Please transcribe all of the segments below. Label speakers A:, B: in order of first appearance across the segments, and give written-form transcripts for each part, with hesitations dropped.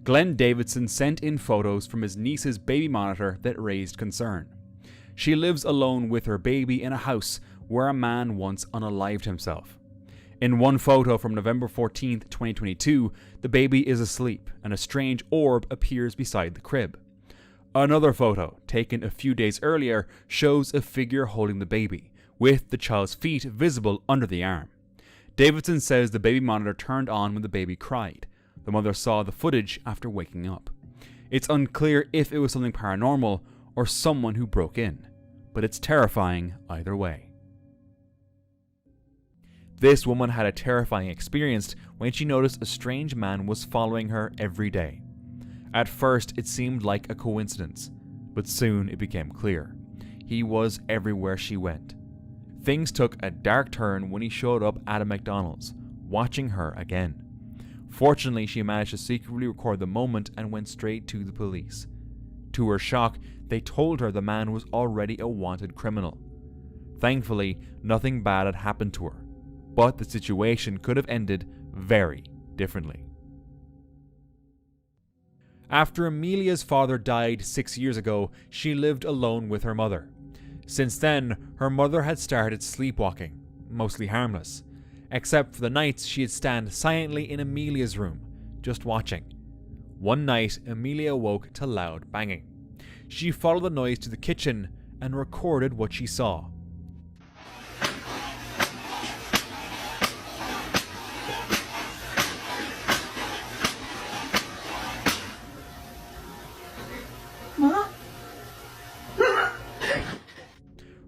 A: Glenn Davidson sent in photos from his niece's baby monitor that raised concern. She lives alone with her baby in a house where a man once unalived himself. In one photo from November 14th, 2022, the baby is asleep and a strange orb appears beside the crib. Another photo, taken a few days earlier, shows a figure holding the baby, with the child's feet visible under the arm. Davidson says the baby monitor turned on when the baby cried. The mother saw the footage after waking up. It's unclear if it was something paranormal or someone who broke in, but it's terrifying either way. This woman had a terrifying experience when she noticed a strange man was following her every day. At first it seemed like a coincidence, but soon it became clear. He was everywhere she went. Things took a dark turn when he showed up at a McDonald's, watching her again. Fortunately, she managed to secretly record the moment and went straight to the police. To her shock, they told her the man was already a wanted criminal. Thankfully, nothing bad had happened to her, but the situation could have ended very differently. After Amelia's father died 6 years ago, she lived alone with her mother. Since then, her mother had started sleepwalking, mostly harmless, except for the nights she'd stand silently in Amelia's room, just watching. One night, Amelia woke to loud banging. She followed the noise to the kitchen and recorded what she saw.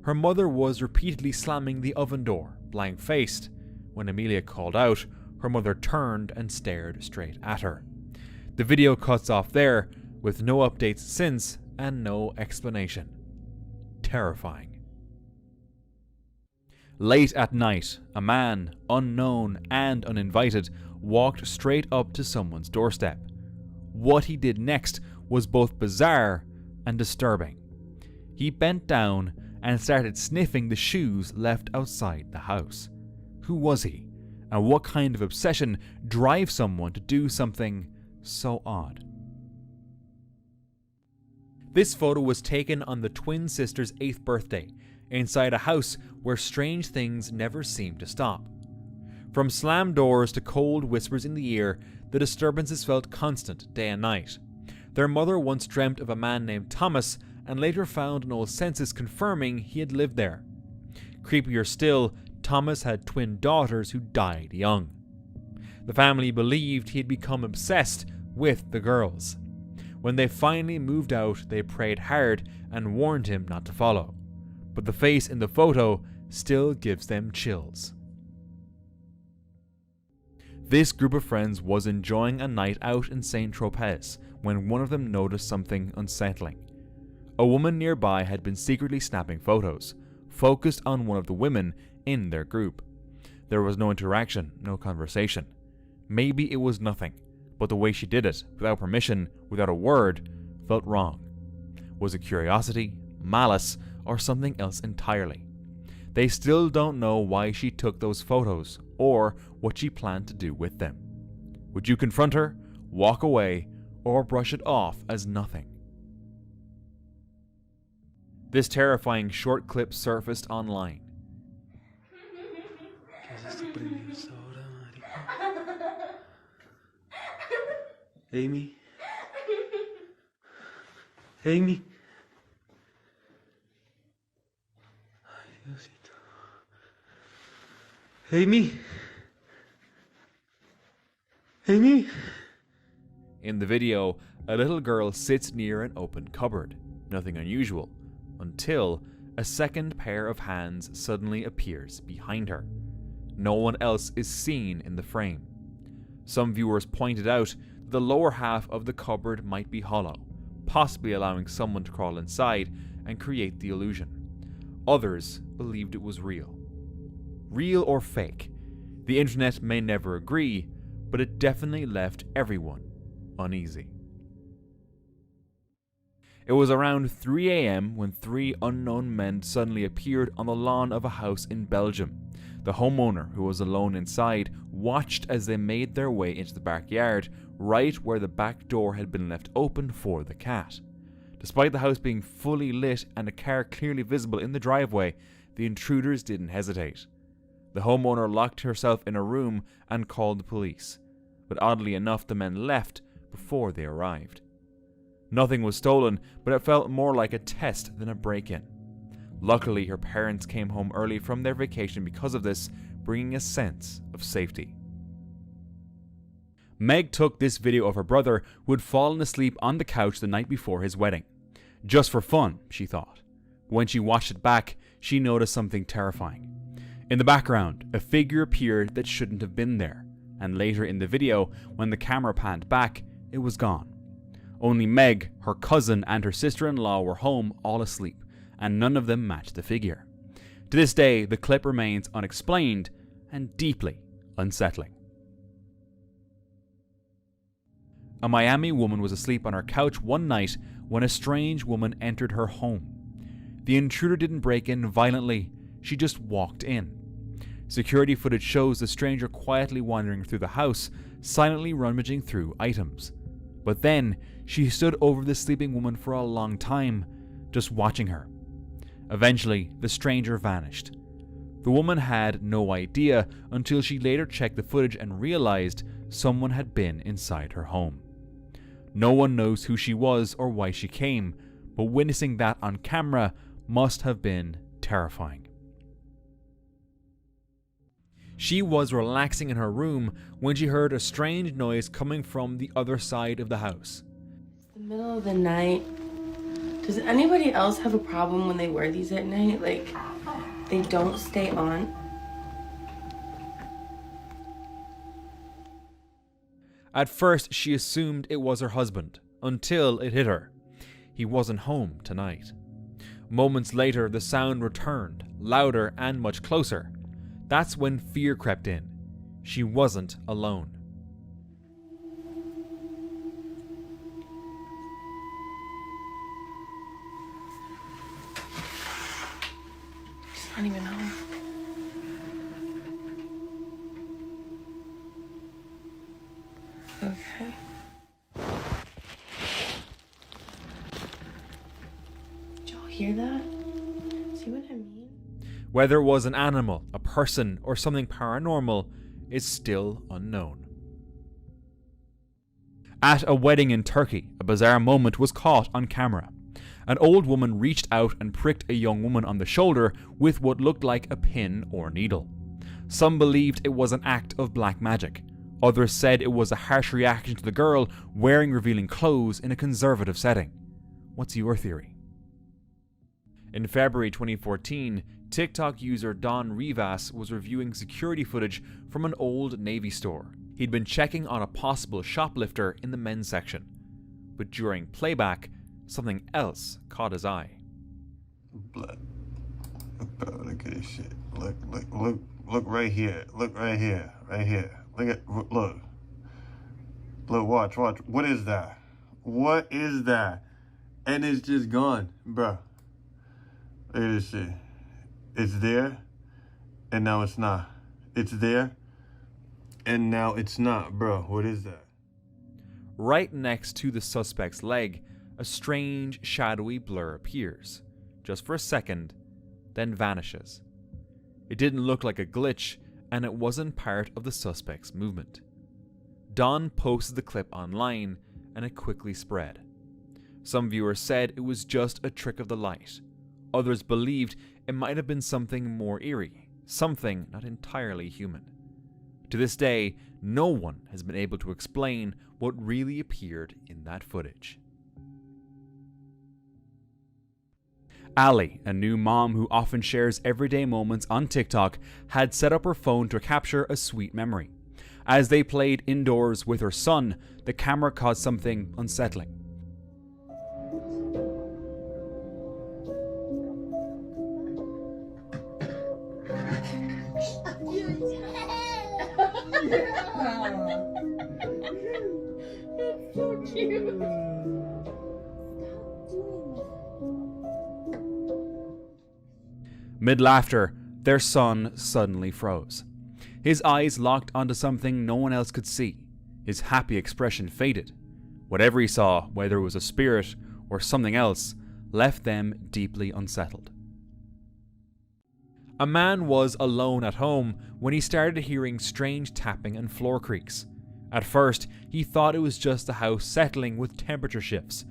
A: Her mother was repeatedly slamming the oven door, blank-faced. When Amelia called out, her mother turned and stared straight at her. The video cuts off there, with no updates since and no explanation. Terrifying. Late at night, a man, unknown and uninvited, walked straight up to someone's doorstep. What he did next was both bizarre and disturbing. He bent down and started sniffing the shoes left outside the house. Who was he? And what kind of obsession drives someone to do something so odd? This photo was taken on the twin sister's 8th birthday, inside a house where strange things never seemed to stop. From slammed doors to cold whispers in the ear, the disturbances felt constant day and night. Their mother once dreamt of a man named Thomas and later found an old census confirming he had lived there. Creepier still, Thomas had twin daughters who died young. The family believed he had become obsessed with the girls. When they finally moved out, they prayed hard and warned him not to follow. But the face in the photo still gives them chills. This group of friends was enjoying a night out in St. Tropez when one of them noticed something unsettling. A woman nearby had been secretly snapping photos, focused on one of the women in their group. There was no interaction, no conversation. Maybe it was nothing, but the way she did it, without permission, without a word, felt wrong. Was it curiosity, malice, or something else entirely? They still don't know why she took those photos, or what she planned to do with them. Would you confront her, walk away, or brush it off as nothing? This terrifying short clip surfaced online.
B: Amy? Amy? Amy? Amy?
A: In the video, a little girl sits near an open cupboard. Nothing unusual. Until a second pair of hands suddenly appears behind her. No one else is seen in the frame. Some viewers pointed out that the lower half of the cupboard might be hollow, possibly allowing someone to crawl inside and create the illusion. Others believed it was real. Real or fake? The internet may never agree, but it definitely left everyone uneasy. It was around 3 a.m. when 3 unknown men suddenly appeared on the lawn of a house in Belgium. The homeowner, who was alone inside, watched as they made their way into the backyard, right where the back door had been left open for the cat. Despite the house being fully lit and a car clearly visible in the driveway, the intruders didn't hesitate. The homeowner locked herself in a room and called the police, but oddly enough the men left before they arrived. Nothing was stolen, but it felt more like a test than a break-in. Luckily, her parents came home early from their vacation because of this, bringing a sense of safety. Meg took this video of her brother who had fallen asleep on the couch the night before his wedding. Just for fun, she thought. When she watched it back, she noticed something terrifying. In the background, a figure appeared that shouldn't have been there, and later in the video, when the camera panned back, it was gone. Only Meg, her cousin, and her sister-in-law were home, all asleep, and none of them matched the figure. To this day, the clip remains unexplained and deeply unsettling. A Miami woman was asleep on her couch one night when a strange woman entered her home. The intruder didn't break in violently, she just walked in. Security footage shows the stranger quietly wandering through the house, silently rummaging through items. But then, she stood over the sleeping woman for a long time, just watching her. Eventually, the stranger vanished. The woman had no idea until she later checked the footage and realized someone had been inside her home. No one knows who she was or why she came, but witnessing that on camera must have been terrifying. She was relaxing in her room when she heard a strange noise coming from the other side of the house.
C: It's the middle of the night. Does anybody else have a problem when they wear these at night? Like, they don't stay on?
A: At first, she assumed it was her husband, until it hit her. He wasn't home tonight. Moments later, the sound returned, louder and much closer. That's when fear crept in. She wasn't alone.
C: She's not even home. Okay. Did y'all hear that? See what I mean?
A: Whether it was an animal, a person, or something paranormal is still unknown. At a wedding in Turkey, a bizarre moment was caught on camera. An old woman reached out and pricked a young woman on the shoulder with what looked like a pin or needle. Some believed it was an act of black magic. Others said it was a harsh reaction to the girl wearing revealing clothes in a conservative setting. What's your theory? In February 2014, TikTok user Don Rivas was reviewing security footage from an old Navy store. He'd been checking on a possible shoplifter in the men's section. But during playback, something else caught his eye.
D: Blood. Look at this shit. Look right here. Look right here. Right here. Look, watch. What is that? What is that? And it's just gone, bro. Look at this shit. It's there, and now it's not. It's there, and now it's not, bro. What is that?
A: Right next to the suspect's leg, a strange, shadowy blur appears, just for a second, then vanishes. It didn't look like a glitch, and it wasn't part of the suspect's movement. Don posted the clip online, and it quickly spread. Some viewers said it was just a trick of the light. Others believed it might have been something more eerie, something not entirely human. To this day, no one has been able to explain what really appeared in that footage. Ali, a new mom who often shares everyday moments on TikTok, had set up her phone to capture a sweet memory. As they played indoors with her son, the camera caught something unsettling.
C: It's so cute.
A: Mid-laughter, their son suddenly froze. His eyes locked onto something no one else could see. His happy expression faded. Whatever he saw, whether it was a spirit or something else, left them deeply unsettled. A man was alone at home when he started hearing strange tapping and floor creaks. At first, he thought it was just the house settling with temperature shifts,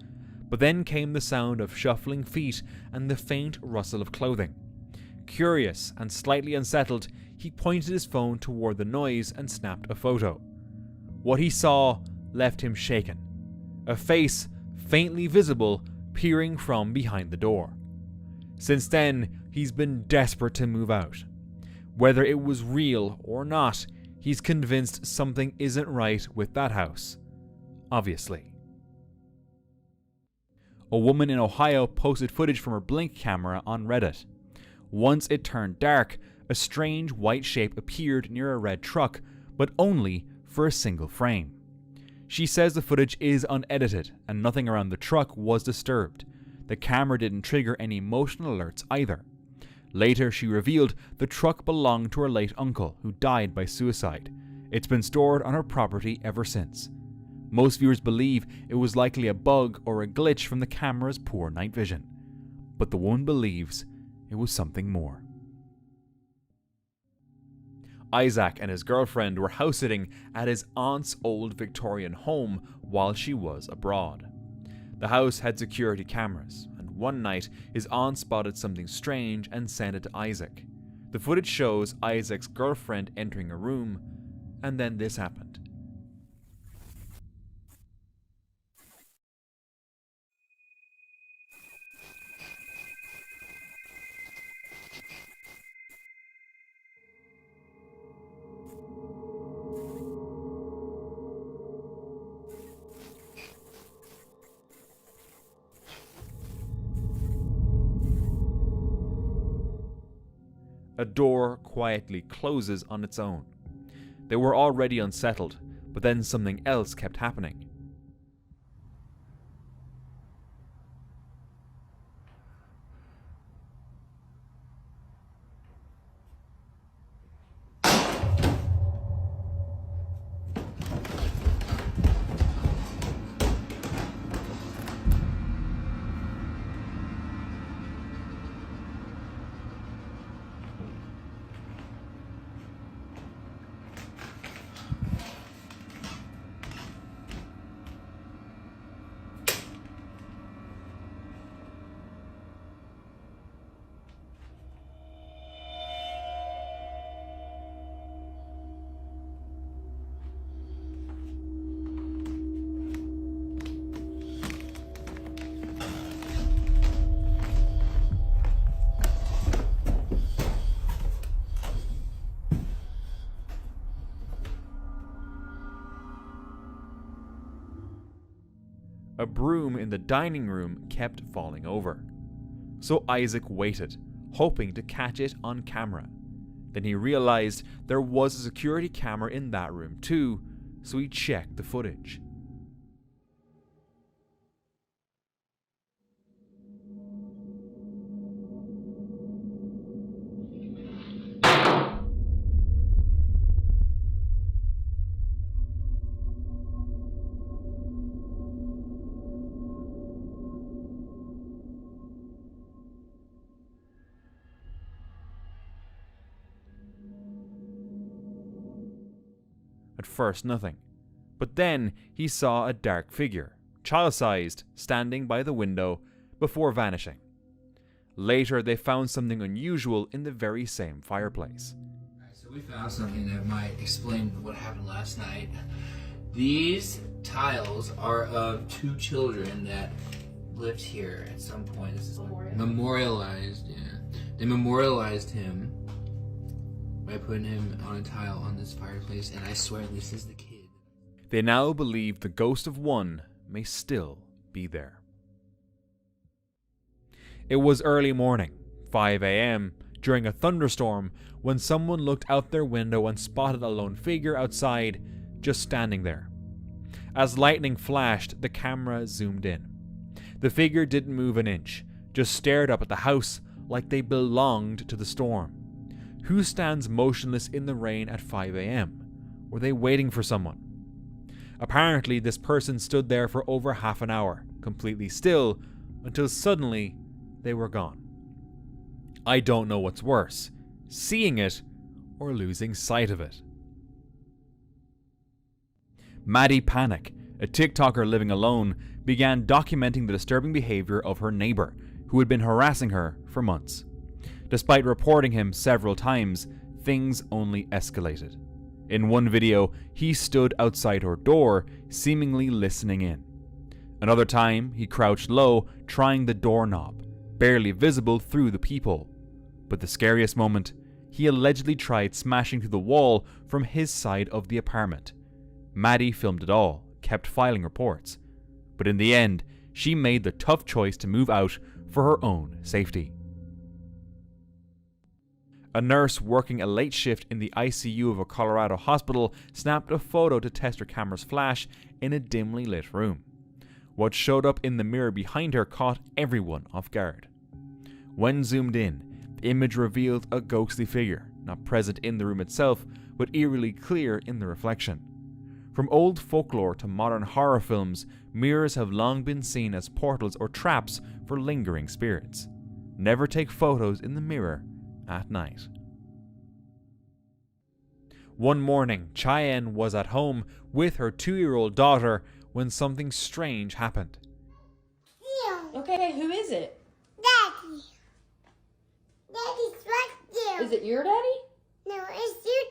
A: but then came the sound of shuffling feet and the faint rustle of clothing. Curious and slightly unsettled, he pointed his phone toward the noise and snapped a photo. What he saw left him shaken. A face, faintly visible, peering from behind the door. Since then, he's been desperate to move out. Whether it was real or not, he's convinced something isn't right with that house. Obviously. A woman in Ohio posted footage from her Blink camera on Reddit. Once it turned dark, a strange white shape appeared near a red truck, but only for a single frame. She says the footage is unedited and nothing around the truck was disturbed. The camera didn't trigger any motion alerts either. Later, she revealed the truck belonged to her late uncle, who died by suicide. It's been stored on her property ever since. Most viewers believe it was likely a bug or a glitch from the camera's poor night vision. But the woman believes it was something more. Isaac and his girlfriend were house-sitting at his aunt's old Victorian home while she was abroad. The house had security cameras, and one night his aunt spotted something strange and sent it to Isaac. The footage shows Isaac's girlfriend entering a room, and then this happened. A door quietly closes on its own. They were already unsettled, but then something else kept happening. A broom in the dining room kept falling over. So Isaac waited, hoping to catch it on camera. Then he realized there was a security camera in that room too, so he checked the footage. At first, nothing. But then he saw a dark figure, child-sized, standing by the window before vanishing. Later, they found something unusual in the very same fireplace.
E: So we found something that might explain what happened last night. These tiles are of two children that lived here at some point. This is memorialized, yeah. They memorialized him by putting him on a tile on this fireplace, and I swear this is the kid.
A: They now believe the ghost of one may still be there. It was early morning, 5 a.m., during a thunderstorm, when someone looked out their window and spotted a lone figure outside, just standing there. As lightning flashed, the camera zoomed in. The figure didn't move an inch, just stared up at the house like they belonged to the storm. Who stands motionless in the rain at 5 a.m.? Were they waiting for someone? Apparently, this person stood there for over half an hour, completely still, until suddenly they were gone. I don't know what's worse, seeing it or losing sight of it. Maddie Panic, a TikToker living alone, began documenting the disturbing behavior of her neighbor, who had been harassing her for months. Despite reporting him several times, things only escalated. In one video, he stood outside her door, seemingly listening in. Another time, he crouched low, trying the doorknob, barely visible through the peephole. But the scariest moment, he allegedly tried smashing through the wall from his side of the apartment. Maddie filmed it all, kept filing reports. But in the end, she made the tough choice to move out for her own safety. A nurse working a late shift in the ICU of a Colorado hospital snapped a photo to test her camera's flash in a dimly lit room. What showed up in the mirror behind her caught everyone off guard. When zoomed in, the image revealed a ghostly figure, not present in the room itself, but eerily clear in the reflection. From old folklore to modern horror films, mirrors have long been seen as portals or traps for lingering spirits. Never take photos in the mirror at night. One morning, Cheyenne was at home with her 2-year-old daughter when something strange happened.
C: Okay, who is it?
F: Daddy. Daddy's right there.
C: Is it your daddy?
F: No, it's your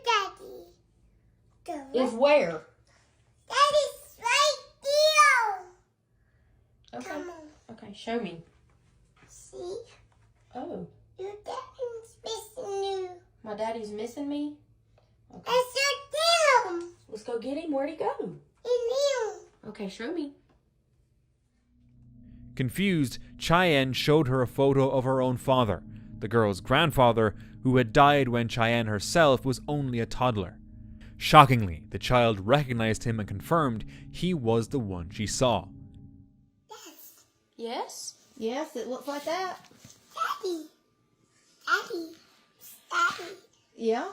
F: daddy.
C: Is where?
F: Daddy's right there.
C: Okay.
F: Come on.
C: Okay, show me.
F: See?
C: Oh,
F: Your daddy's missing you.
C: my daddy's missing me? Okay.
F: That's your damn.
C: Let's go get him. Where'd he go?
F: In you.
C: Okay, show me.
A: Confused, Cheyenne showed her a photo of her own father, the girl's grandfather, who had died when Cheyenne herself was only a toddler. Shockingly, the child recognized him and confirmed he was the one she saw.
F: Yes.
C: Yes?
G: Yes, it looks like that.
F: Daddy. Daddy. Daddy.
G: Yeah.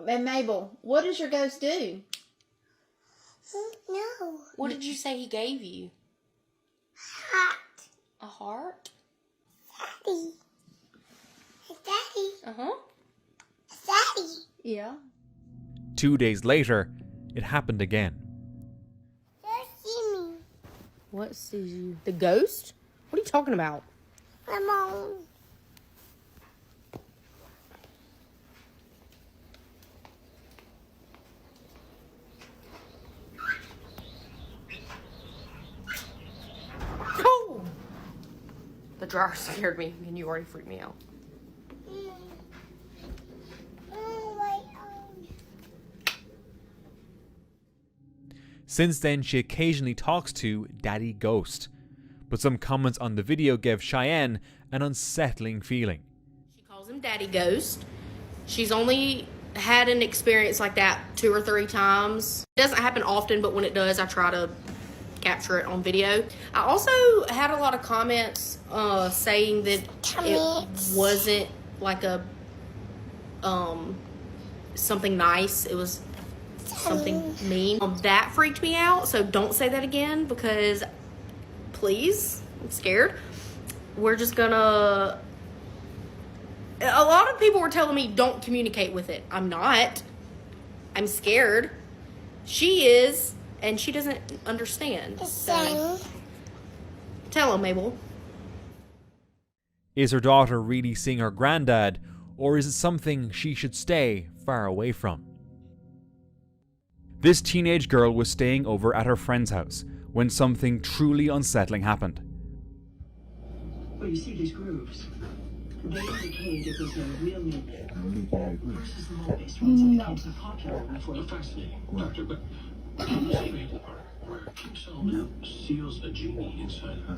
G: And Mabel, what does your ghost do?
F: No.
C: What did you say he gave you?
F: Hot.
C: A heart?
F: Daddy. Daddy.
C: Uh-huh.
F: Daddy.
G: Yeah.
A: 2 days later, it happened again.
F: Don't see me.
C: What sees you? The ghost? What are you talking about?
F: Come on.
C: Oh! The dryer scared me, and you already freaked me out.
A: Since then, she occasionally talks to Daddy Ghost, but some comments on the video gave Cheyenne an unsettling feeling.
C: She calls him Daddy Ghost. She's only had an experience like that 2 or 3 times. It doesn't happen often, but when it does, I try to capture it on video. I also had a lot of comments saying that it wasn't like a something nice. It was something mean. That freaked me out, so don't say that again, because please, I'm scared. We're just gonna... A lot of people were telling me don't communicate with it. I'm not. I'm scared. She is, and she doesn't understand. So tell him, Mabel.
A: Is her daughter really seeing her granddad, or is it something she should stay far away from? This teenage girl was staying over at her friend's house when something truly unsettling happened.
H: Well, you see these grooves. They indicated it was a real midget versus the mole-based ones that became so popular before the fascinating. Doctor, but can you see where King Solomon seals a genie inside her?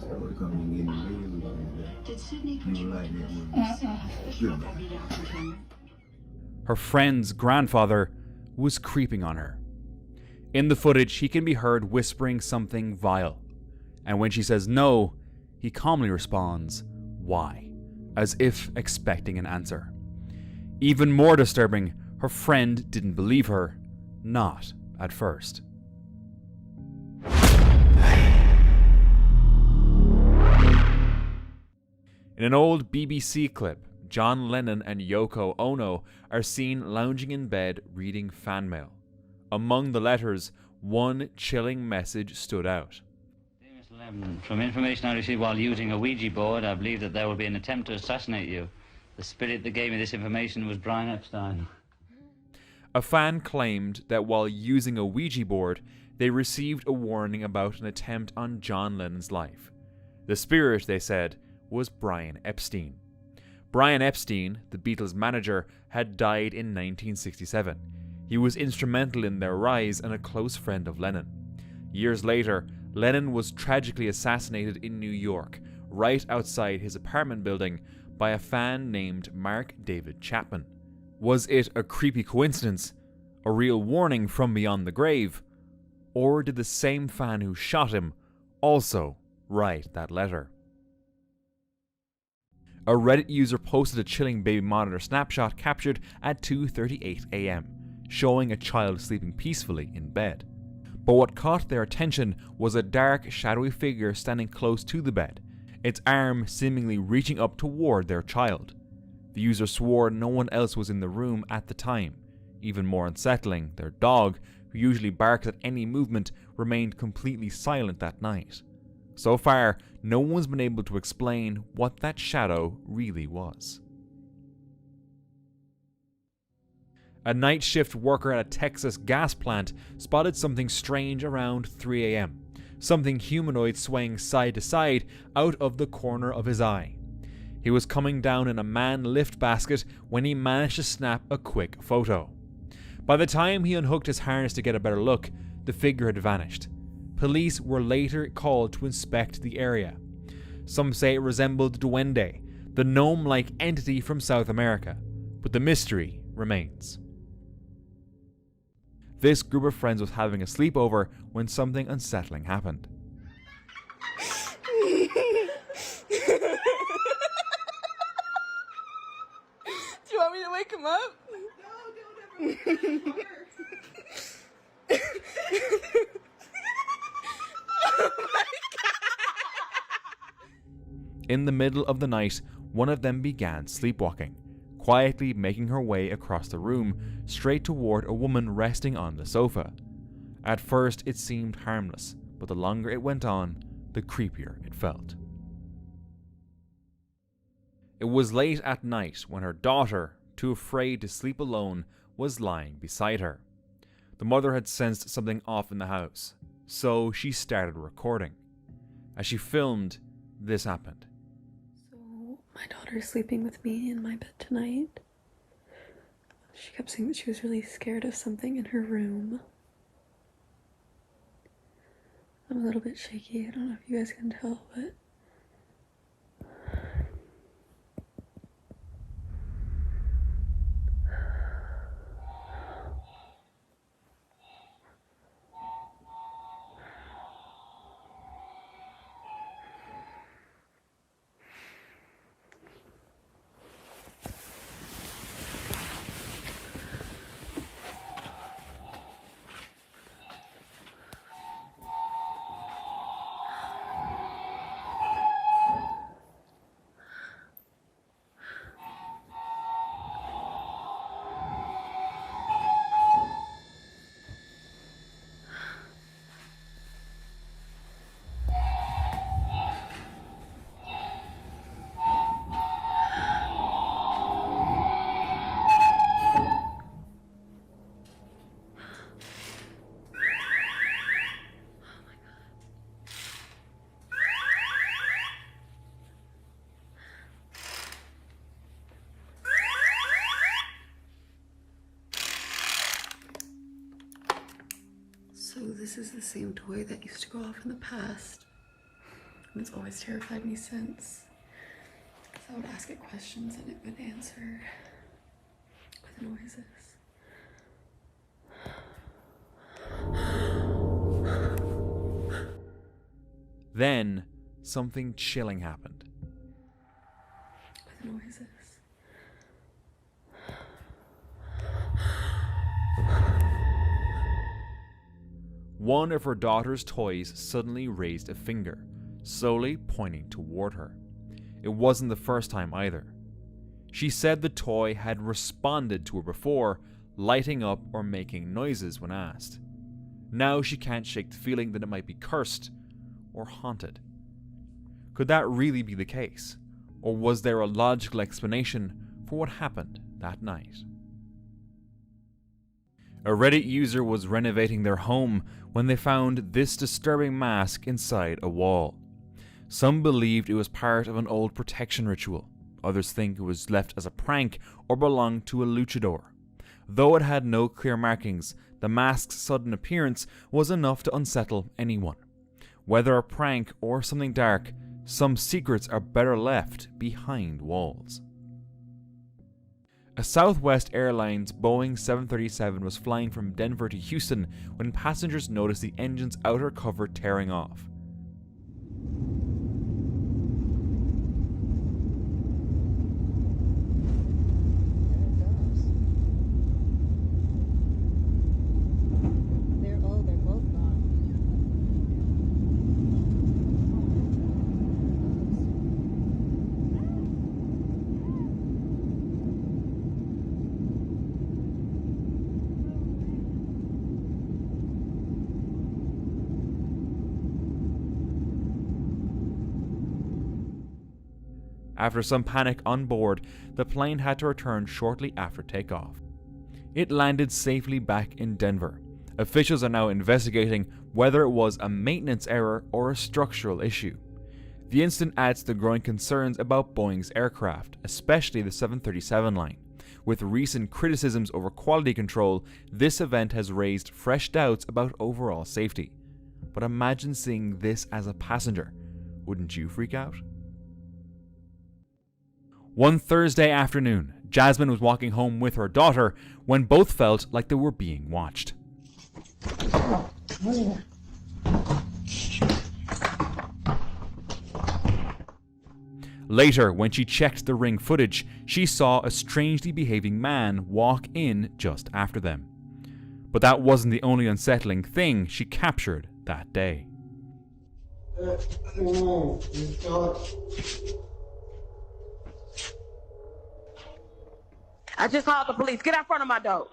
H: Did Sydney put you into this?
A: Her friend's grandfather was creeping on her. In the footage, he can be heard whispering something vile, and when she says no, he calmly responds, "Why?" as if expecting an answer. Even more disturbing, her friend didn't believe her, not at first. In an old BBC clip, John Lennon and Yoko Ono are seen lounging in bed reading fan mail. Among the letters, one chilling message stood out.
I: Dear Mr. Lennon, from information I received while using a Ouija board, I believe that there will be an attempt to assassinate you. The spirit that gave me this information was Brian Epstein.
A: A fan claimed that while using a Ouija board, they received a warning about an attempt on John Lennon's life. The spirit, they said, was Brian Epstein. Brian Epstein, the Beatles' manager, had died in 1967. He was instrumental in their rise and a close friend of Lennon. Years later, Lennon was tragically assassinated in New York, right outside his apartment building, by a fan named Mark David Chapman. Was it a creepy coincidence? A real warning from beyond the grave? Or did the same fan who shot him also write that letter? A Reddit user posted a chilling baby monitor snapshot captured at 2:38 AM, showing a child sleeping peacefully in bed. But what caught their attention was a dark, shadowy figure standing close to the bed, its arm seemingly reaching up toward their child. The user swore no one else was in the room at the time. Even more unsettling, their dog, who usually barks at any movement, remained completely silent that night. So far, no one's been able to explain what that shadow really was. A night shift worker at a Texas gas plant spotted something strange around 3 AM. Something humanoid swaying side to side out of the corner of his eye. He was coming down in a man lift basket when he managed to snap a quick photo. By the time he unhooked his harness to get a better look, the figure had vanished. Police were later called to inspect the area. Some say it resembled Duende, the gnome-like entity from South America, but the mystery remains. This group of friends was having a sleepover when something unsettling happened.
J: Do you want me to wake him up? No, don't ever. Oh my God.
A: In the middle of the night, one of them began sleepwalking, quietly making her way across the room, straight toward a woman resting on the sofa. At first it seemed harmless, but the longer it went on, the creepier it felt. It was late at night when her daughter, too afraid to sleep alone, was lying beside her. The mother had sensed something off in the house, so she started recording. As she filmed, this happened.
K: So, my daughter's sleeping with me in my bed tonight. She kept saying that she was really scared of something in her room. I'm a little bit shaky. I don't know if you guys can tell, but so this is the same toy that used to go off in the past, and it's always terrified me since, because I would ask it questions and it would answer with noises.
A: Then, something chilling happened.
K: With noises.
A: One of her daughter's toys suddenly raised a finger, slowly pointing toward her. It wasn't the first time either. She said the toy had responded to her before, lighting up or making noises when asked. Now she can't shake the feeling that it might be cursed or haunted. Could that really be the case? Or was there a logical explanation for what happened that night? A Reddit user was renovating their home when they found this disturbing mask inside a wall. Some believed it was part of an old protection ritual. Others think it was left as a prank or belonged to a luchador. Though it had no clear markings, the mask's sudden appearance was enough to unsettle anyone. Whether a prank or something dark, some secrets are better left behind walls. A Southwest Airlines Boeing 737 was flying from Denver to Houston when passengers noticed the engine's outer cover tearing off. After some panic on board, the plane had to return shortly after takeoff. It landed safely back in Denver. Officials are now investigating whether it was a maintenance error or a structural issue. The incident adds to growing concerns about Boeing's aircraft, especially the 737 line. With recent criticisms over quality control, this event has raised fresh doubts about overall safety. But imagine seeing this as a passenger. Wouldn't you freak out? One Thursday afternoon, Jasmine was walking home with her daughter when both felt like they were being watched. Later, when she checked the Ring footage, she saw a strangely behaving man walk in just after them. But that wasn't the only unsettling thing she captured that day.
L: I just called the police. Get out front of my door.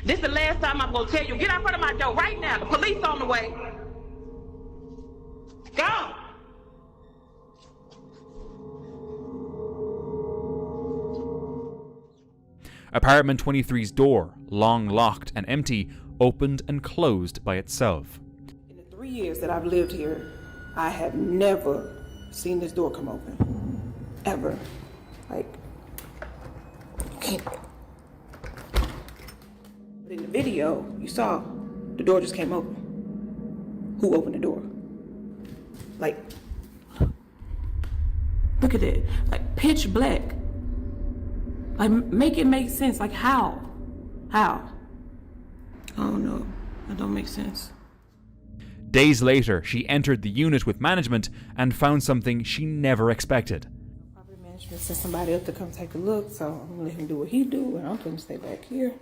L: This is the last time I'm going to tell you. Get out front of my door right now. The police on the way. Go.
A: Apartment 23's door, long locked and empty, opened and closed by itself.
L: In the 3 years that I've lived here, I have never seen this door come open. Ever. Like, you can't. But in the video, you saw the door just came open. Who opened the door? Like, look at it. Like, pitch black. Like, make it make sense. Like, how? How? I don't know. That don't make sense.
A: Days later, she entered the unit with management and found something she never expected.
L: Property management sent somebody up to come take a look, so I'm gonna let him do what he do, and I'm gonna stay back here.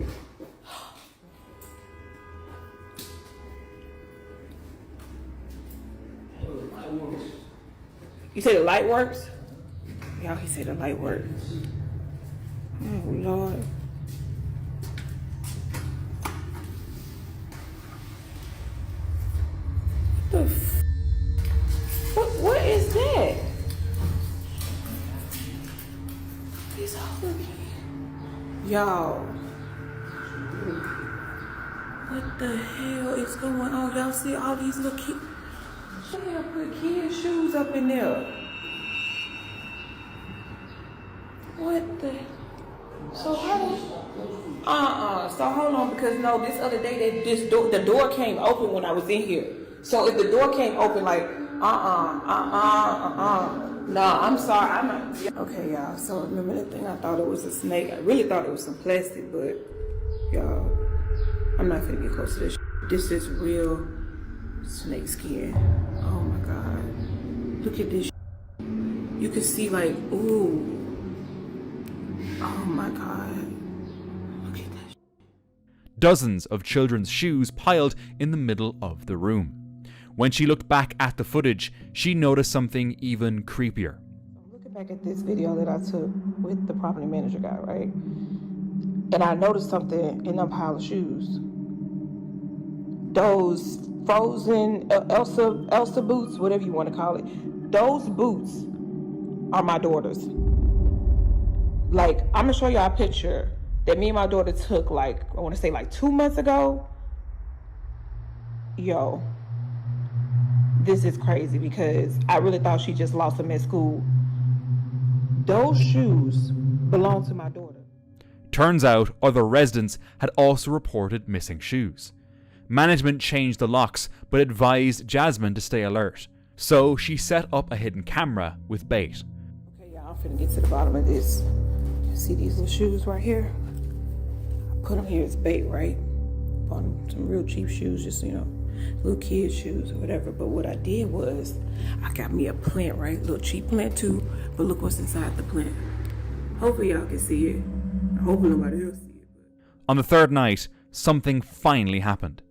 L: You say the light works? Y'all, he said the light works. Oh, Lord. What is that? He's holding me. Y'all. What the hell is going on? Y'all see all these little kids? What the hell put kids' shoes up in there? What the? So how? So hold on, because no, this other day the door came open when I was in here. So if the door came open, like, no, I'm sorry, I'm not. Okay, y'all. So remember that thing? I thought it was a snake. I really thought it was some plastic, but y'all, I'm not gonna get close to this. This is real snake skin. Oh my God. Look at this. You can see like, ooh. Oh my God. Look at that.
A: Dozens of children's shoes piled in the middle of the room. When she looked back at the footage, she noticed something even creepier.
L: I'm looking back at this video that I took with the property manager guy, right? And I noticed something in that pile of shoes. Those frozen Elsa boots, whatever you want to call it, those boots are my daughter's. Like, I'm gonna show y'all a picture that me and my daughter took, like, I want to say like 2 months ago. Yo, this is crazy because I really thought she just lost them at school. Those shoes belong to my daughter.
A: Turns out other residents had also reported missing shoes. Management changed the locks but advised Jasmine to stay alert, so she set up a hidden camera with bait.
L: Okay, y'all, I'm finna get to the bottom of this. See these little shoes right here? I put them here as bait, right? Bought them some real cheap shoes, just, you know, little kid shoes or whatever. But what I did was, I got me a plant, right? Little cheap plant too, but look what's inside the plant. Hopefully y'all can see it. I hope nobody else see it.
A: On the third night, something finally happened.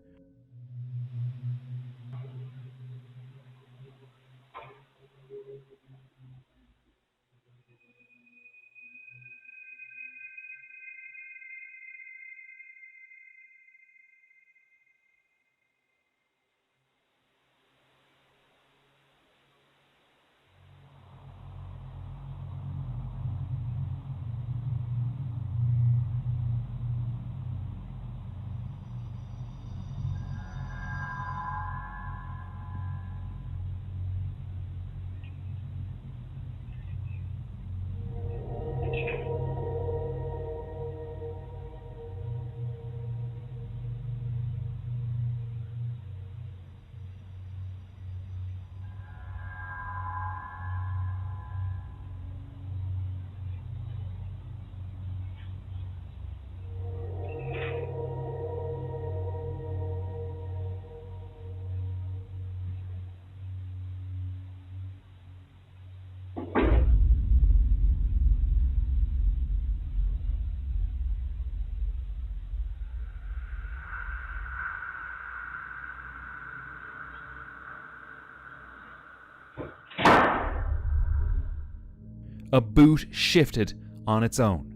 A: A boot shifted on its own.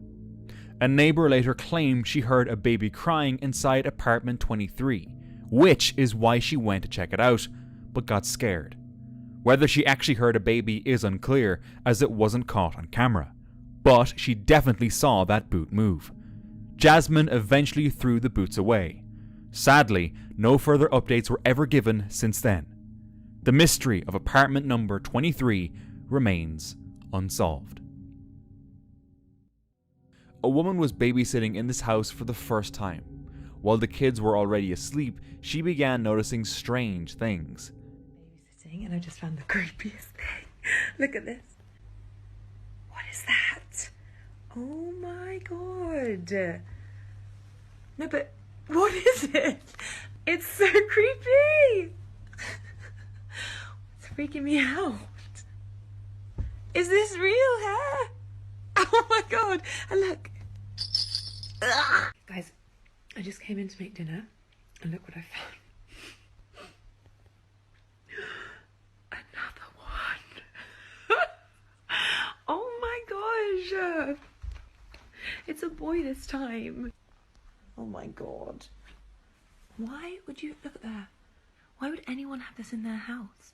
A: A neighbour later claimed she heard a baby crying inside apartment 23, which is why she went to check it out, but got scared. Whether she actually heard a baby is unclear, as it wasn't caught on camera, but she definitely saw that boot move. Jasmine eventually threw the boots away. Sadly, no further updates were ever given since then. The mystery of apartment number 23 remains unsolved. A woman was babysitting in this house for the first time. While the kids were already asleep, she began noticing strange things.
K: Babysitting, and I just found the creepiest thing. Look at this. What is that? Oh my god. No, but what is it? It's so creepy. It's freaking me out. Is this real hair? Oh my god. And look. Ugh. Guys, I just came in to make dinner and look what I found. Another one. Oh my gosh. It's a boy this time. Oh my god. Why would you look at that? Why would anyone have this in their house?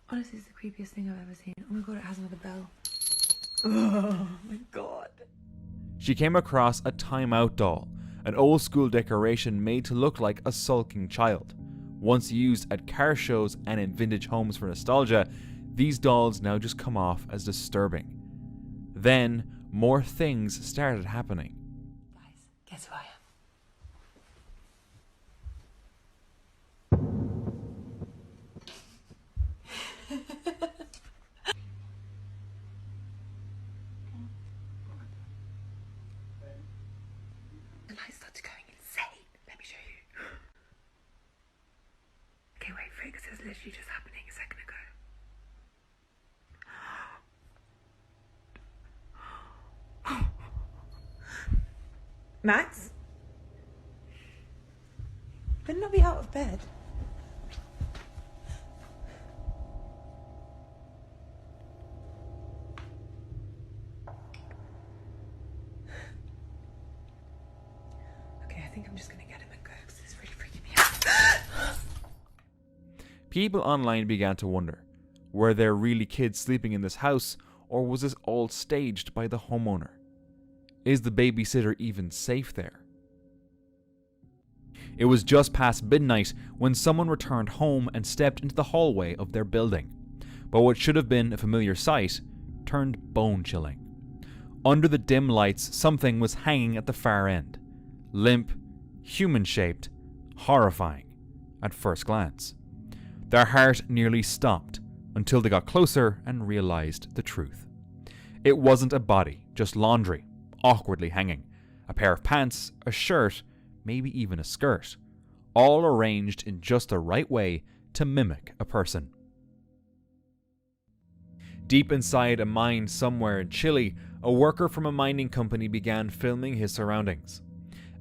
K: Honestly, it's the creepiest thing I've ever seen. Oh my god, it has another bell. Oh my god.
A: She came across a timeout doll, an old school decoration made to look like a sulking child. Once used at car shows and in vintage homes for nostalgia, these dolls now just come off as disturbing. Then, more things started happening.
K: Guys, guess who I am? The light started going insane. Let me show you. swear because it was literally just happening a second ago. Max? Better not be out of bed. Okay, I think I'm just gonna get him and go because it's really freaking me out.
A: People online began to wonder, were there really kids sleeping in this house, or was this all staged by the homeowner? Is the babysitter even safe there? It was just past midnight when someone returned home and stepped into the hallway of their building. But what should have been a familiar sight turned bone-chilling. Under the dim lights, something was hanging at the far end. Limp, human-shaped, horrifying at first glance. Their heart nearly stopped until they got closer and realized the truth. It wasn't a body, just laundry, awkwardly hanging. A pair of pants, a shirt, maybe even a skirt, all arranged in just the right way to mimic a person. Deep inside a mine somewhere in Chile, a worker from a mining company began filming his surroundings.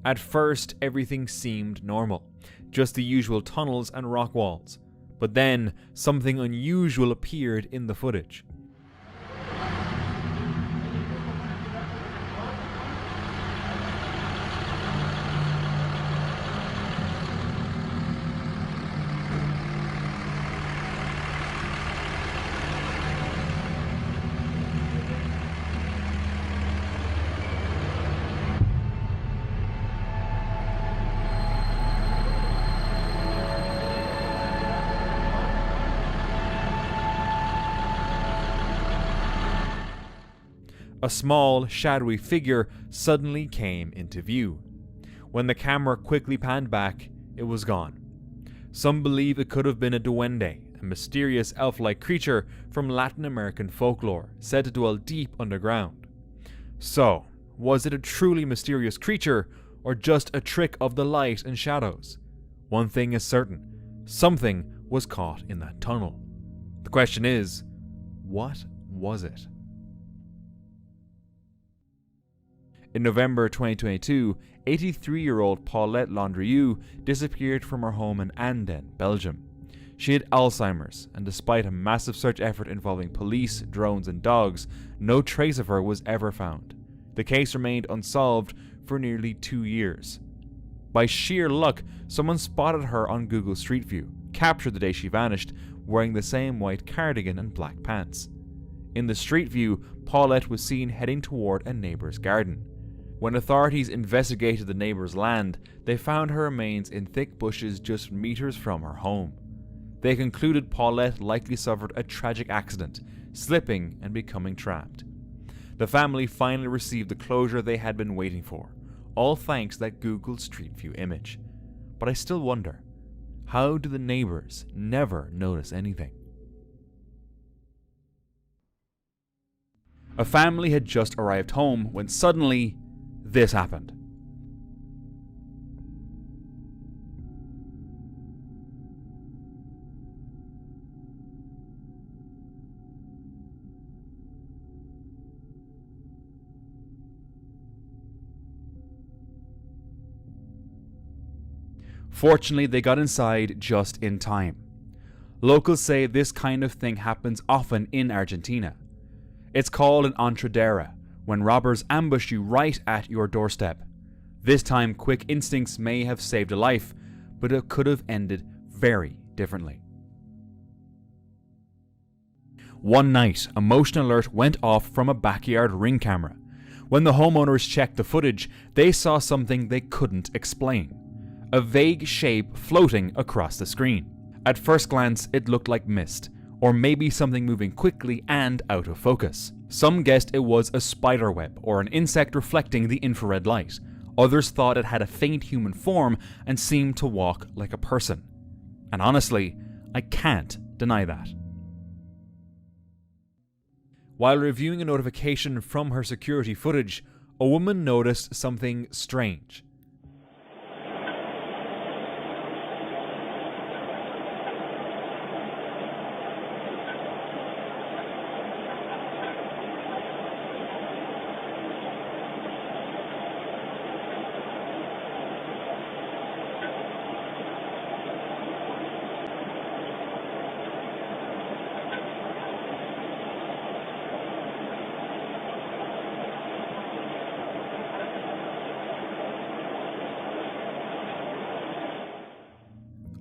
A: At first, everything seemed normal, just the usual tunnels and rock walls. But then, something unusual appeared in the footage. A small, shadowy figure suddenly came into view. When the camera quickly panned back, it was gone. Some believe it could have been a duende, a mysterious elf-like creature from Latin American folklore, said to dwell deep underground. So, was it a truly mysterious creature, or just a trick of the light and shadows? One thing is certain, something was caught in that tunnel. The question is, what was it? In November 2022, 83-year-old Paulette Landrieu disappeared from her home in Anden, Belgium. She had Alzheimer's, and despite a massive search effort involving police, drones and dogs, no trace of her was ever found. The case remained unsolved for nearly 2 years. By sheer luck, someone spotted her on Google Street View, captured the day she vanished, wearing the same white cardigan and black pants. In the Street View, Paulette was seen heading toward a neighbour's garden. When authorities investigated the neighbour's land, they found her remains in thick bushes just meters from her home. They concluded Paulette likely suffered a tragic accident, slipping and becoming trapped. The family finally received the closure they had been waiting for, all thanks to that Google Street View image. But I still wonder, how do the neighbours never notice anything? A family had just arrived home when suddenly this happened. Fortunately, they got inside just in time. Locals say this kind of thing happens often in Argentina. It's called an intrudera, when robbers ambush you right at your doorstep. This time, quick instincts may have saved a life, but it could have ended very differently. One night, a motion alert went off from a backyard ring camera. When the homeowners checked the footage, they saw something they couldn't explain. A vague shape floating across the screen. At first glance, it looked like mist, or maybe something moving quickly and out of focus. Some guessed it was a spider web or an insect reflecting the infrared light. Others thought it had a faint human form and seemed to walk like a person. And honestly, I can't deny that. While reviewing a notification from her security footage, a woman noticed something strange.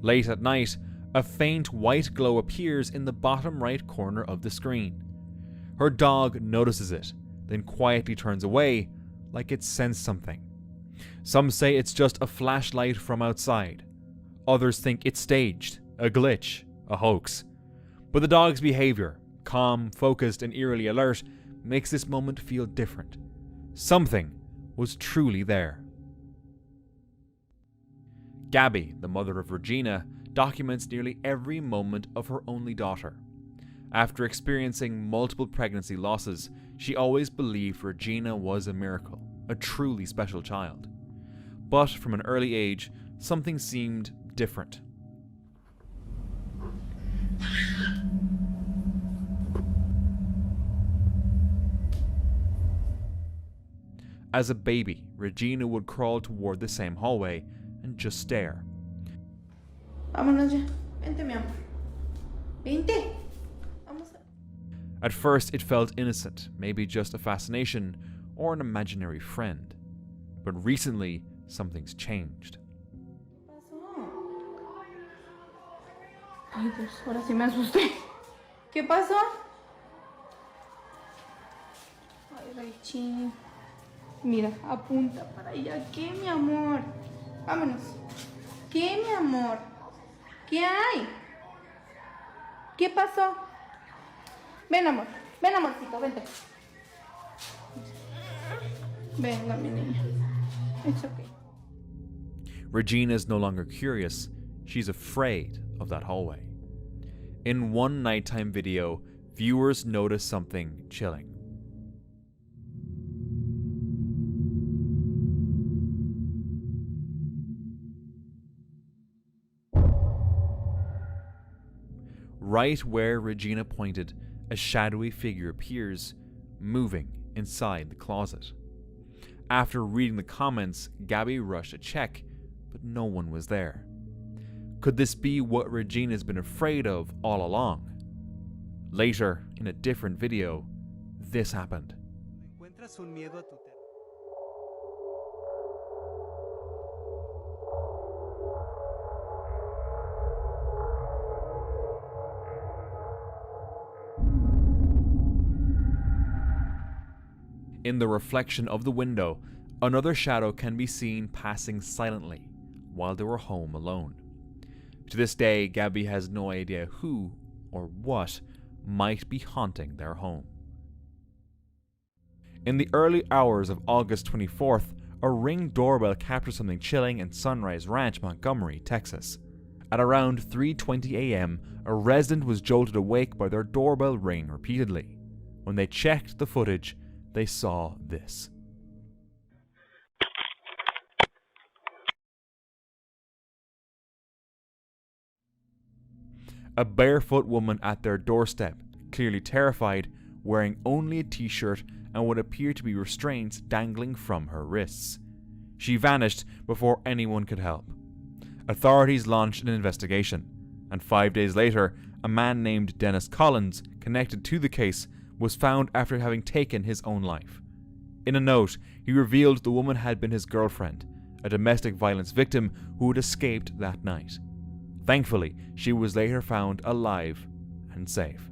A: Late at night, a faint white glow appears in the bottom right corner of the screen. Her dog notices it, then quietly turns away like it sensed something. Some say it's just a flashlight from outside. Others think it's staged, a glitch, a hoax. But the dog's behavior, calm, focused, and eerily alert, makes this moment feel different. Something was truly there. Gabby, the mother of Regina, documents nearly every moment of her only daughter. After experiencing multiple pregnancy losses, she always believed Regina was a miracle, a truly special child. But from an early age, something seemed different. As a baby, Regina would crawl toward the same hallway and just stare.
G: Vámonos ya. Vente, mi amor. Vente. Vamos.
A: At first, it felt innocent, maybe just a fascination or an imaginary friend. But recently, something's changed.
G: Ay, Dios, ahora sí me asusté. ¿Qué pasó? Ay, Rachín. Mira, apunta para allá. ¿Qué, mi amor? Vámonos. ¿Qué, mi amor? ¿Qué hay? ¿Qué pasó? Ven, amor. Ven, amorcito, vente. Venga, mi niña. It's okay.
A: Regina's no longer curious, she's afraid of that hallway. In one nighttime video, viewers notice something chilling. Right where Regina pointed, a shadowy figure appears, moving inside the closet. After reading the comments, Gabby rushed to check, but no one was there. Could this be what Regina's been afraid of all along? Later, in a different video, this happened. In the reflection of the window, another shadow can be seen passing silently while they were home alone. To this day, Gabby has no idea who or what might be haunting their home. In the early hours of August 24th, a Ring doorbell captured something chilling in Sunrise Ranch, Montgomery, Texas. At around 3:20 a.m., a resident was jolted awake by their doorbell ringing repeatedly. When they checked the footage, they saw this. A barefoot woman at their doorstep, clearly terrified, wearing only a t-shirt and what appeared to be restraints dangling from her wrists. She vanished before anyone could help. Authorities launched an investigation, and 5 days later, a man named Dennis Collins, connected to the case, was found after having taken his own life. In a note, he revealed the woman had been his girlfriend, a domestic violence victim who had escaped that night. Thankfully, she was later found alive and safe.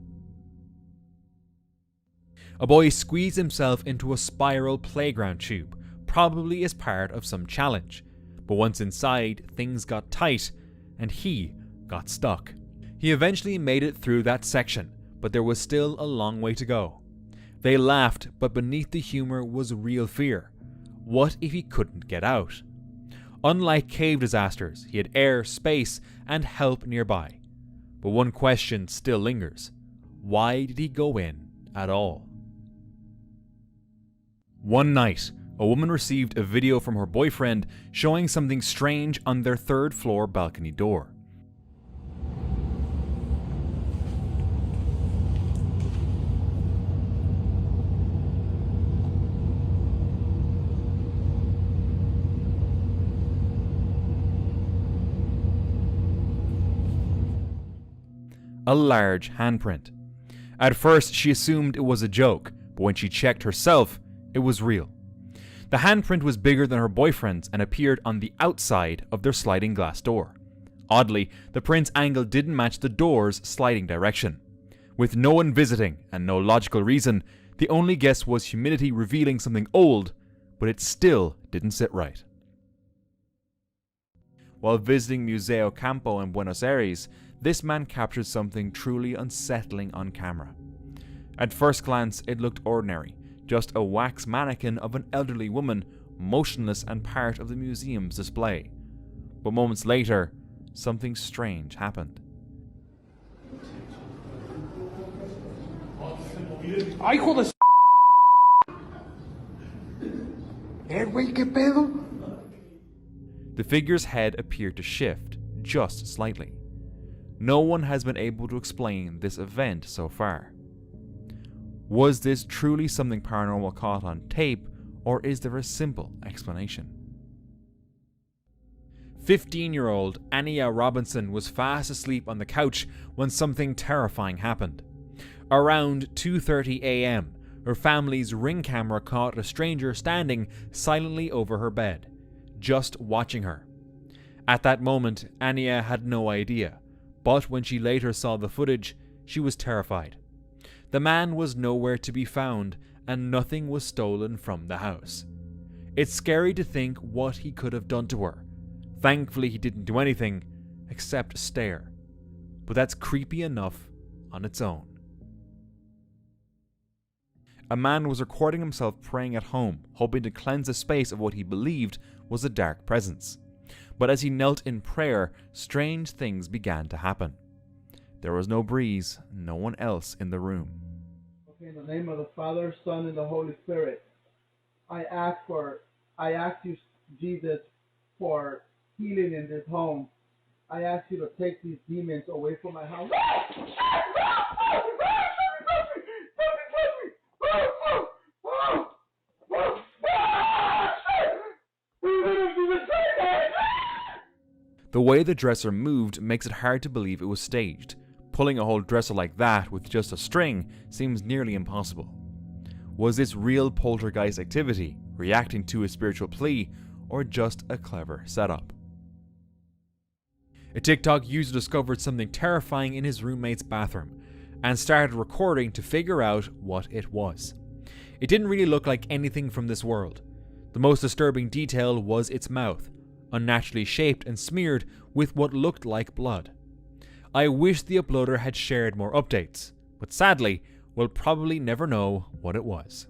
A: A boy squeezed himself into a spiral playground tube, probably as part of some challenge. But once inside, things got tight, and he got stuck. He eventually made it through that section, but there was still a long way to go. They laughed, but beneath the humor was real fear. What if he couldn't get out? Unlike cave disasters, he had air, space, and help nearby. But one question still lingers. Why did he go in at all? One night, a woman received a video from her boyfriend showing something strange on their third-floor balcony door. A large handprint. At first, she assumed it was a joke, but when she checked herself, it was real. The handprint was bigger than her boyfriend's and appeared on the outside of their sliding glass door. Oddly, the print's angle didn't match the door's sliding direction. With no one visiting and no logical reason, the only guess was humidity revealing something old, but it still didn't sit right. While visiting Museo Campo in Buenos Aires, this man captured something truly unsettling on camera. At first glance, it looked ordinary, just a wax mannequin of an elderly woman, motionless and part of the museum's display. But moments later, something strange happened.
M: ¡Ay, hijo de güey, qué pedo!
A: The figure's head appeared to shift, just slightly. No one has been able to explain this event so far. Was this truly something paranormal caught on tape, or is there a simple explanation? 15-year-old Anya Robinson was fast asleep on the couch when something terrifying happened. Around 2:30 a.m., her family's Ring camera caught a stranger standing silently over her bed, just watching her. At that moment, Anya had no idea, but when she later saw the footage, she was terrified. The man was nowhere to be found, and nothing was stolen from the house. It's scary to think what he could have done to her. Thankfully, he didn't do anything except stare. But that's creepy enough on its own. A man was recording himself praying at home, hoping to cleanse the space of what he believed was a dark presence. But as he knelt in prayer, strange things began to happen. There was no breeze, no one else in the room.
N: Okay, in the name of the Father, Son, and the Holy Spirit, I ask you, Jesus, for healing in this home. I ask you to take these demons away from my house.
A: The way the dresser moved makes it hard to believe it was staged. Pulling a whole dresser like that with just a string seems nearly impossible. Was this real poltergeist activity, reacting to a spiritual plea, or just a clever setup? A TikTok user discovered something terrifying in his roommate's bathroom and started recording to figure out what it was. It didn't really look like anything from this world. The most disturbing detail was its mouth, unnaturally shaped and smeared with what looked like blood. I wish the uploader had shared more updates, but sadly, we'll probably never know what it was.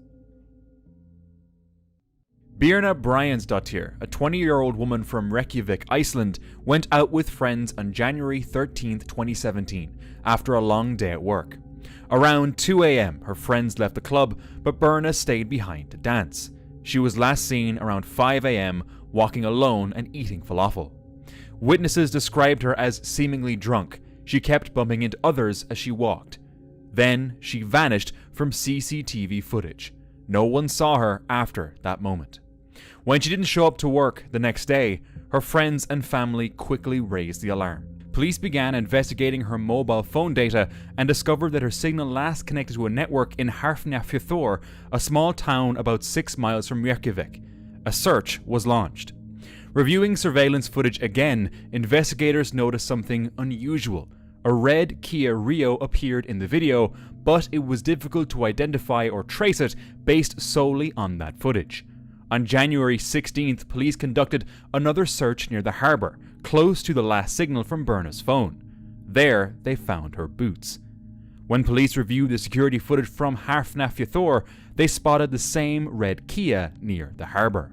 A: Birna Bryansdottir, a 20-year-old woman from Reykjavik, Iceland, went out with friends on January 13, 2017, after a long day at work. Around 2 a.m., her friends left the club, but Birna stayed behind to dance. She was last seen around 5 a.m., walking alone and eating falafel. Witnesses described her as seemingly drunk. She kept bumping into others as she walked. Then she vanished from CCTV footage. No one saw her after that moment. When she didn't show up to work the next day, her friends and family quickly raised the alarm. Police began investigating her mobile phone data and discovered that her signal last connected to a network in Hafnarfjörður, a small town about 6 miles from Reykjavik. A search was launched. Reviewing surveillance footage again, investigators noticed something unusual. A red Kia Rio appeared in the video, but it was difficult to identify or trace it based solely on that footage. On January 16th, police conducted another search near the harbour, close to the last signal from Birna's phone. There, they found her boots. When police reviewed the security footage from Hafnarfjörður, they spotted the same red Kia near the harbour.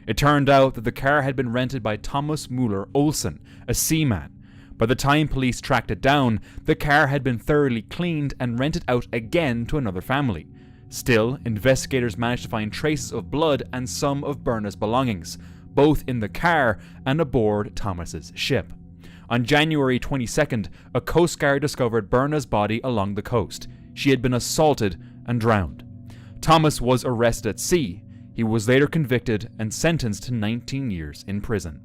A: It turned out that the car had been rented by Thomas Muller Olsen, a seaman. By the time police tracked it down, the car had been thoroughly cleaned and rented out again to another family. Still, investigators managed to find traces of blood and some of Birna's belongings, both in the car and aboard Thomas's ship. On January 22nd, a Coast Guard discovered Birna's body along the coast. She had been assaulted and drowned. Thomas was arrested at sea. He was later convicted and sentenced to 19 years in prison.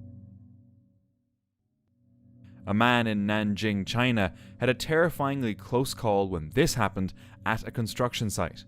A: A man in Nanjing, China, had a terrifyingly close call when this happened at a construction site.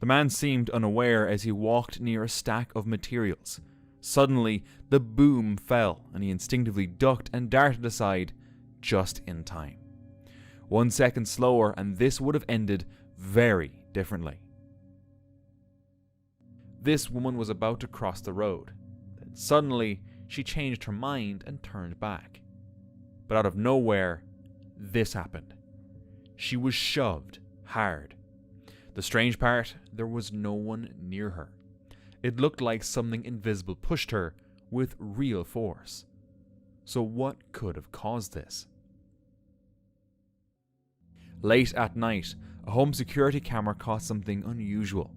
A: The man seemed unaware as he walked near a stack of materials. Suddenly, the boom fell, and he instinctively ducked and darted aside just in time. 1 second slower, and this would have ended very differently. This woman was about to cross the road. Then suddenly, she changed her mind and turned back. But out of nowhere, this happened. She was shoved hard. The strange part, there was no one near her. It looked like something invisible pushed her with real force. So what could have caused this? Late at night, a home security camera caught something unusual.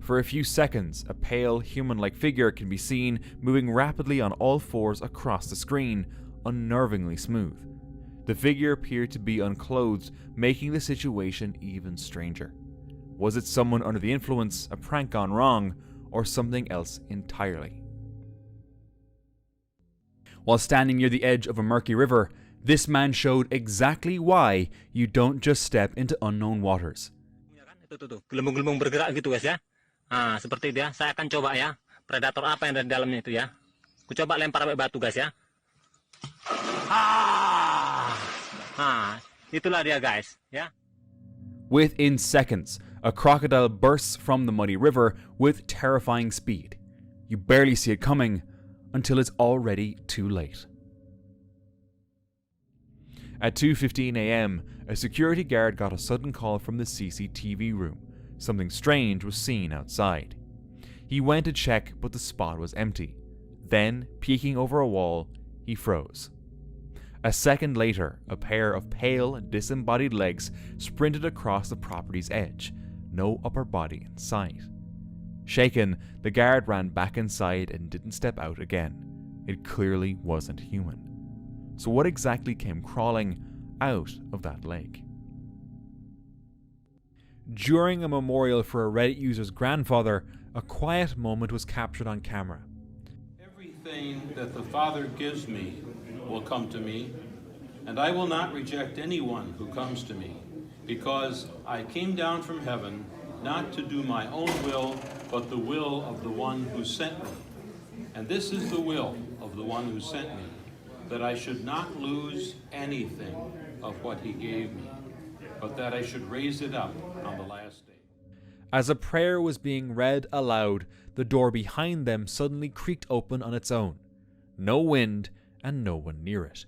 A: For a few seconds, a pale, human-like figure can be seen moving rapidly on all fours across the screen, unnervingly smooth. The figure appeared to be unclothed, making the situation even stranger. Was it someone under the influence, a prank gone wrong, or something else entirely? While standing near the edge of a murky river, this man showed exactly why you don't just step into unknown waters.
O: Gelembung-gelembung bergerak gitu guys ya. Seperti itu ya. Saya akan coba ya. Predator apa yang ada di dalamnya itu ya. Ku coba lempar pakai batu guys ya. Itulah dia guys, ya.
A: Within seconds, a crocodile bursts from the muddy river with terrifying speed. You barely see it coming until it's already too late. At 2:15 a.m., a security guard got a sudden call from the CCTV room. Something strange was seen outside. He went to check, but the spot was empty. Then, peeking over a wall, he froze. A second later, a pair of pale, disembodied legs sprinted across the property's edge. No upper body in sight. Shaken, the guard ran back inside and didn't step out again. It clearly wasn't human. So what exactly came crawling out of that lake? During a memorial for a Reddit user's grandfather, a quiet moment was captured on camera.
P: Everything that the Father gives me will come to me, and I will not reject anyone who comes to me, because I came down from heaven not to do my own will, but the will of the one who sent me. And this is the will of the one who sent me, that I should not lose anything of what he gave me, but that I should raise it up on the last day.
A: As a prayer was being read aloud, the door behind them suddenly creaked open on its own. No wind and no one near it.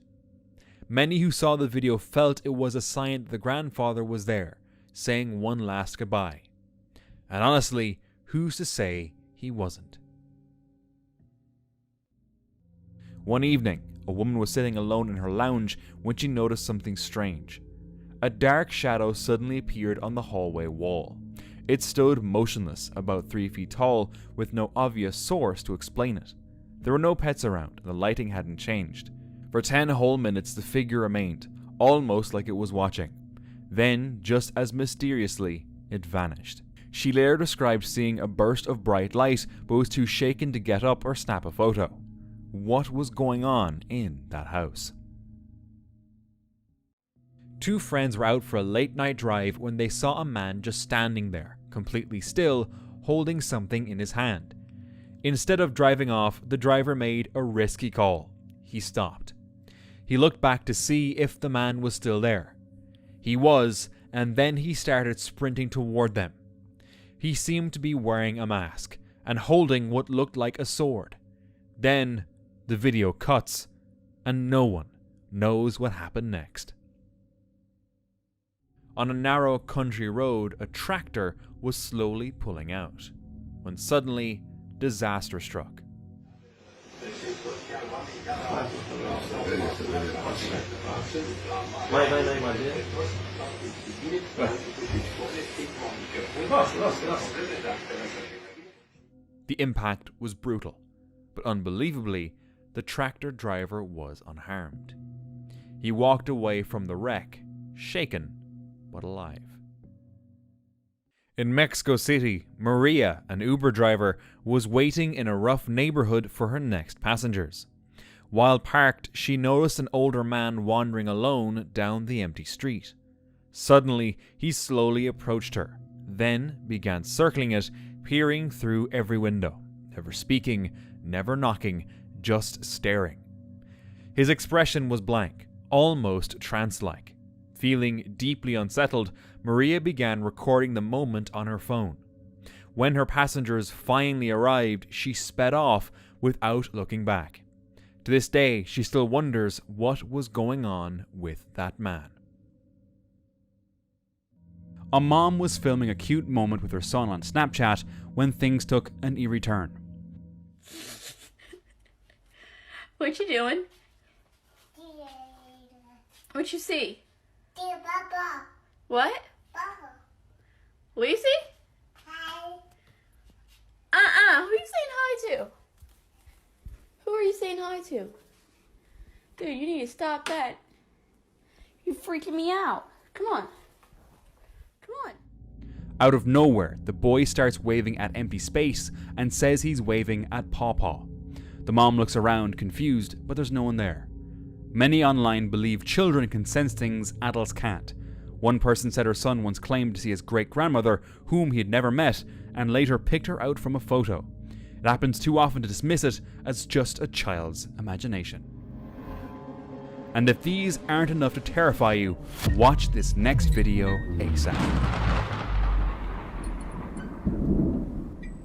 A: Many who saw the video felt it was a sign that the grandfather was there, saying one last goodbye. And honestly, who's to say he wasn't? One evening, a woman was sitting alone in her lounge when she noticed something strange. A dark shadow suddenly appeared on the hallway wall. It stood motionless, about 3 feet tall, with no obvious source to explain it. There were no pets around, and the lighting hadn't changed. For 10 whole minutes the figure remained, almost like it was watching. Then, just as mysteriously, it vanished. She later described seeing a burst of bright light, but was too shaken to get up or snap a photo. What was going on in that house? Two friends were out for a late-night drive when they saw a man just standing there, completely still, holding something in his hand. Instead of driving off, the driver made a risky call. He stopped. He looked back to see if the man was still there. He was, and then he started sprinting toward them. He seemed to be wearing a mask, and holding what looked like a sword. Then, the video cuts, and no one knows what happened next. On a narrow country road, a tractor was slowly pulling out, when suddenly, disaster struck. The impact was brutal, but unbelievably, the tractor driver was unharmed. He walked away from the wreck, shaken but alive. In Mexico City, Maria, an Uber driver, was waiting in a rough neighborhood for her next passengers. While parked, she noticed an older man wandering alone down the empty street. Suddenly, he slowly approached her, then began circling it, peering through every window, never speaking, never knocking, just staring. His expression was blank, almost trance-like. Feeling deeply unsettled, Maria began recording the moment on her phone. When her passengers finally arrived, she sped off without looking back. To this day, she still wonders what was going on with that man. A mom was filming a cute moment with her son on Snapchat when things took an eerie turn.
C: What you doing? What you see?
F: Papa.
C: What?
F: Papa.
C: What you see?
F: Hi.
C: Who are you saying hi to? Who are you saying hi to? Dude, you need to stop that. You're freaking me out. Come on. Come on.
A: Out of nowhere, the boy starts waving at empty space and says he's waving at Pawpaw. The mom looks around confused, but there's no one there. Many online believe children can sense things adults can't. One person said her son once claimed to see his great-grandmother, whom he had never met, and later picked her out from a photo. It happens too often to dismiss it as just a child's imagination. And if these aren't enough to terrify you, watch this next video ASAP.